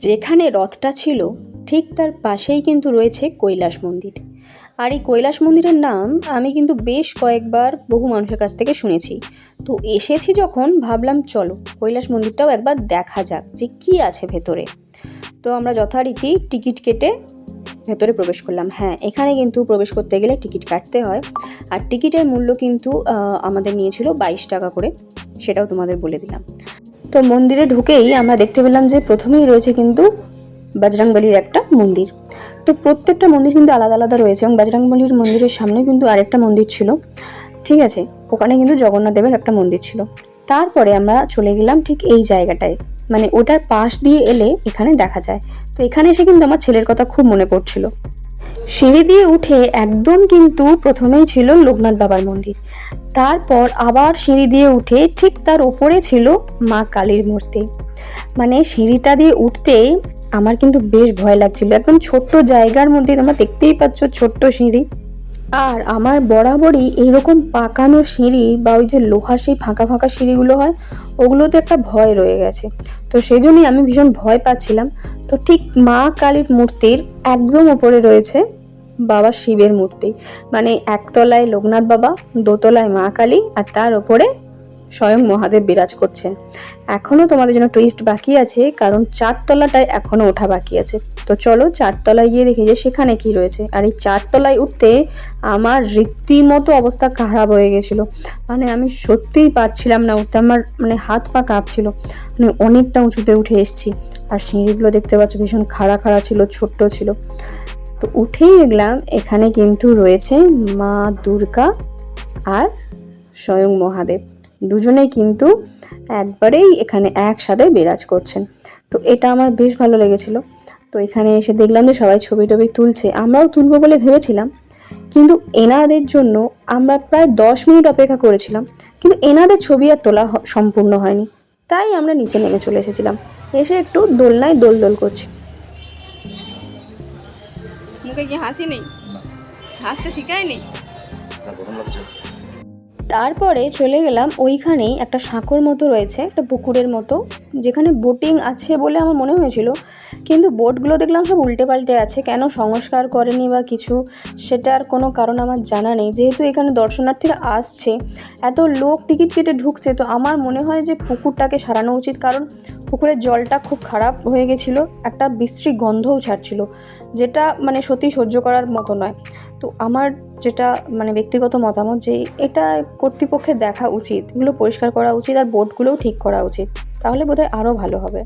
যেখানে রথটা ছিল ঠিক তার পাশেই কিন্তু রয়েছে কৈলাস মন্দির। আর এই কৈলাস মন্দিরের নাম আমি কিন্তু বেশ কয়েকবার বহু মানুষের কাছ থেকে শুনেছি। তো এসেছি যখন ভাবলাম চলো কৈলাস মন্দিরটাও একবার দেখা যাক যে কী আছে ভেতরে। তো আমরা যথারীতি টিকিট কেটে ভেতরে প্রবেশ করলাম। হ্যাঁ, এখানে কিন্তু প্রবেশ করতে গেলে টিকিট কাটতে হয়, আর টিকিটের মূল্য কিন্তু আমাদের নিয়েছিল 22 টাকা করে, সেটাও তোমাদের বলে দিলাম। তো মন্দিরে ঢুকেই আমরা দেখতে পেলাম যে প্রথমেই রয়েছে কিন্তু বজরংবলীর একটা মন্দির। তো প্রত্যেকটা মন্দির কিন্তু আলাদা আলাদা রয়েছে, এবং বজরংবলীর মন্দিরের সামনে কিন্তু আরেকটা মন্দির ছিল, ঠিক আছে, ওখানে কিন্তু জগন্নাথ দেবের একটা মন্দির ছিল। তারপরে আমরা চলে গেলাম ঠিক এই জায়গাটায়, মানে ওটার পাশ দিয়ে এলে এখানে দেখা যায়। তো এখানে এসে কিন্তু আমার ছেলের কথা খুব মনে পড়ছিল। সিঁড়ি দিয়ে উঠে একদম কিন্তু প্রথমেই ছিল লোকনাথ বাবার মন্দির, তারপর আবার সিঁড়ি দিয়ে উঠে ঠিক তার উপরে ছিল মা কালীর মূর্তি। মানে সিঁড়িটা দিয়ে উঠতে আমার কিন্তু বেশ ভয় লাগছিল, একদম ছোট্ট জায়গার মধ্যে, তোমরা দেখতেই পাচ্ছ ছোট্ট সিঁড়ি। আর আমার বরাবরই এইরকম পাকানো সিঁড়ি বা ওই যে লোহার সেই ফাঁকা ফাঁকা সিঁড়িগুলো হয়, ওগুলোতে একটা ভয় রয়ে গেছে। তো সেই জন্যই আমি ভীষণ ভয় পাচ্ছিলাম। তো ঠিক মা কালীর মূর্তির একদম ওপরে রয়েছে বাবা শিবের মূর্তি, মানে একতলায় লোকনাথ বাবা, দোতলায় মা কালী, আর তার ওপরে স্বয়ং মহাদেব বিরাজ করছেন। এখনো তোমাদের জন্য টুইস্ট বাকি আছে, কারণ 4 তলাটায় এখনো ওঠা বাকি আছে। তো চলো 4 তলায় গিয়ে দেখি যে সেখানে কি রয়েছে। আর এই 4 তলায় উঠতে আমার রীতিমতো অবস্থা খারাপ হয়ে গেছিল, মানে আমি সত্যিই পারছিলাম না উঠতে, আমার মানে হাত পা কাঁপছিল, মানে অনেকটা উঁচুতে উঠে এসেছি। আর সিঁড়িগুলো দেখতে পাচ্ছ ভীষণ খাড়া খাড়া ছিল, ছোট্ট ছিল। তো উঠেই দেখলাম এখানে কিন্তু রয়েছে মা দুর্গা আর স্বয়ং মহাদেব, দুজনেই কিন্তু একবারেই এখানে একসাথে বিরাজ করছেন। তো এটা আমার বেশ ভালো লেগেছিল। তো এখানে এসে দেখলাম যে সবাই ছবি টবি তুলছে, আমরাও তুলবো বলে ভেবেছিলাম, কিন্তু এনাদের জন্য আমরা প্রায় 10 মিনিট অপেক্ষা করেছিলাম, কিন্তু এনাদের ছবি আর তোলা সম্পূর্ণ হয়নি। তাই আমরা নিচে নেমে চলে এসেছিলাম, এসে একটু দোলনায় দোল করছি। মুখে কি হাসি নেই? হাসতে শিখায়নি? তারপরে চলে গেলাম ওইখানেই একটা সাঁকোর মতো রয়েছে, একটা পুকুরের মতো, যেখানে বোটিং আছে বলে আমার মনে হয়েছিল, কিন্তু বোটগুলো দেখলাম সব উল্টে পাল্টে আছে। কেন সংস্কার করেনি বা কিছু, সেটার কোনো কারণ আমার জানা নেই। যেহেতু এখানে দর্শনার্থীরা আসছে, এত লোক টিকিট কেটে ঢুকছে, তো আমার মনে হয় যে পুকুরটাকে সারানো উচিত, কারণ পুকুরের জলটা খুব খারাপ হয়ে গেছিলো, একটা বিশ্রী গন্ধও ছাড়ছিল, যেটা মানে সত্যি সহ্য করার মতো নয়। তো আমার যেটা মানে ব্যক্তিগত মতামত, যে এটা কর্তৃপক্ষের দেখা উচিত, এগুলো পরিষ্কার করা উচিত, আর বোটগুলোও ঠিক করা উচিত, তাহলে বোধহয় আরও ভালো হবে।